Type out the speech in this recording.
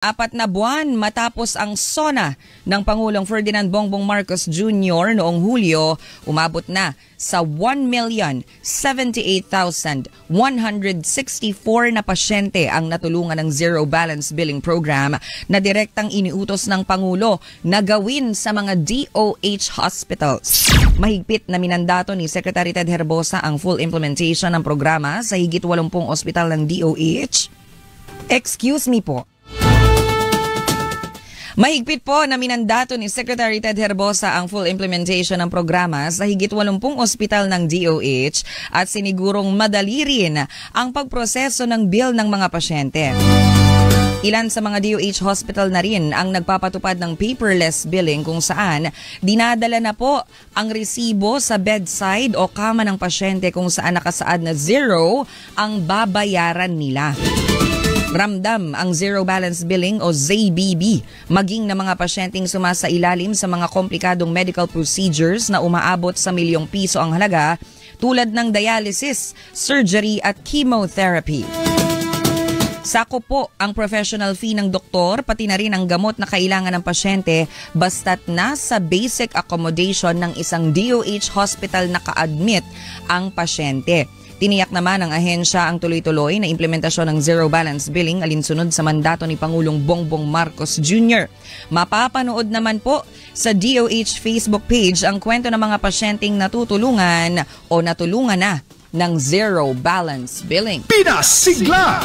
4 na buwan matapos ang SONA ng Pangulong Ferdinand Bongbong Marcos Jr. noong Hulyo, umabot na sa 1,078,164 na pasyente ang natulungan ng Zero Balance Billing Program na direktang iniutos ng Pangulo na gawin sa mga DOH hospitals. Mahigpit na minandato ni Secretary Ted Herbosa ang full implementation ng programa sa higit 80 ospital ng DOH. Excuse me po. Mahigpit po na minandato ni Secretary Ted Herbosa ang full implementation ng programa sa higit 80 ospital ng DOH at sinigurong madali rin ang pagproseso ng bill ng mga pasyente. Ilan sa mga DOH hospital na rin ang nagpapatupad ng paperless billing kung saan dinadala na po ang resibo sa bedside o kama ng pasyente kung saan nakasaad na zero ang babayaran nila. Ramdam ang Zero Balance Billing o ZBB maging na mga pasyenteng sumasailalim sa mga komplikadong medical procedures na umaabot sa milyong piso ang halaga tulad ng dialysis, surgery at chemotherapy. Sakop po ang professional fee ng doktor pati na rin ang gamot na kailangan ng pasyente basta't nasa basic accommodation ng isang DOH hospital na ka-admit ang pasyente. Tiniyak naman ng ahensya ang tuloy-tuloy na implementasyon ng Zero Balance Billing alinsunod sa mandato ni Pangulong Bongbong Marcos Jr. Mapapanood naman po sa DOH Facebook page ang kwento ng mga pasyenteng natutulungan o natulungan na ng Zero Balance Billing. Pinas Sigla!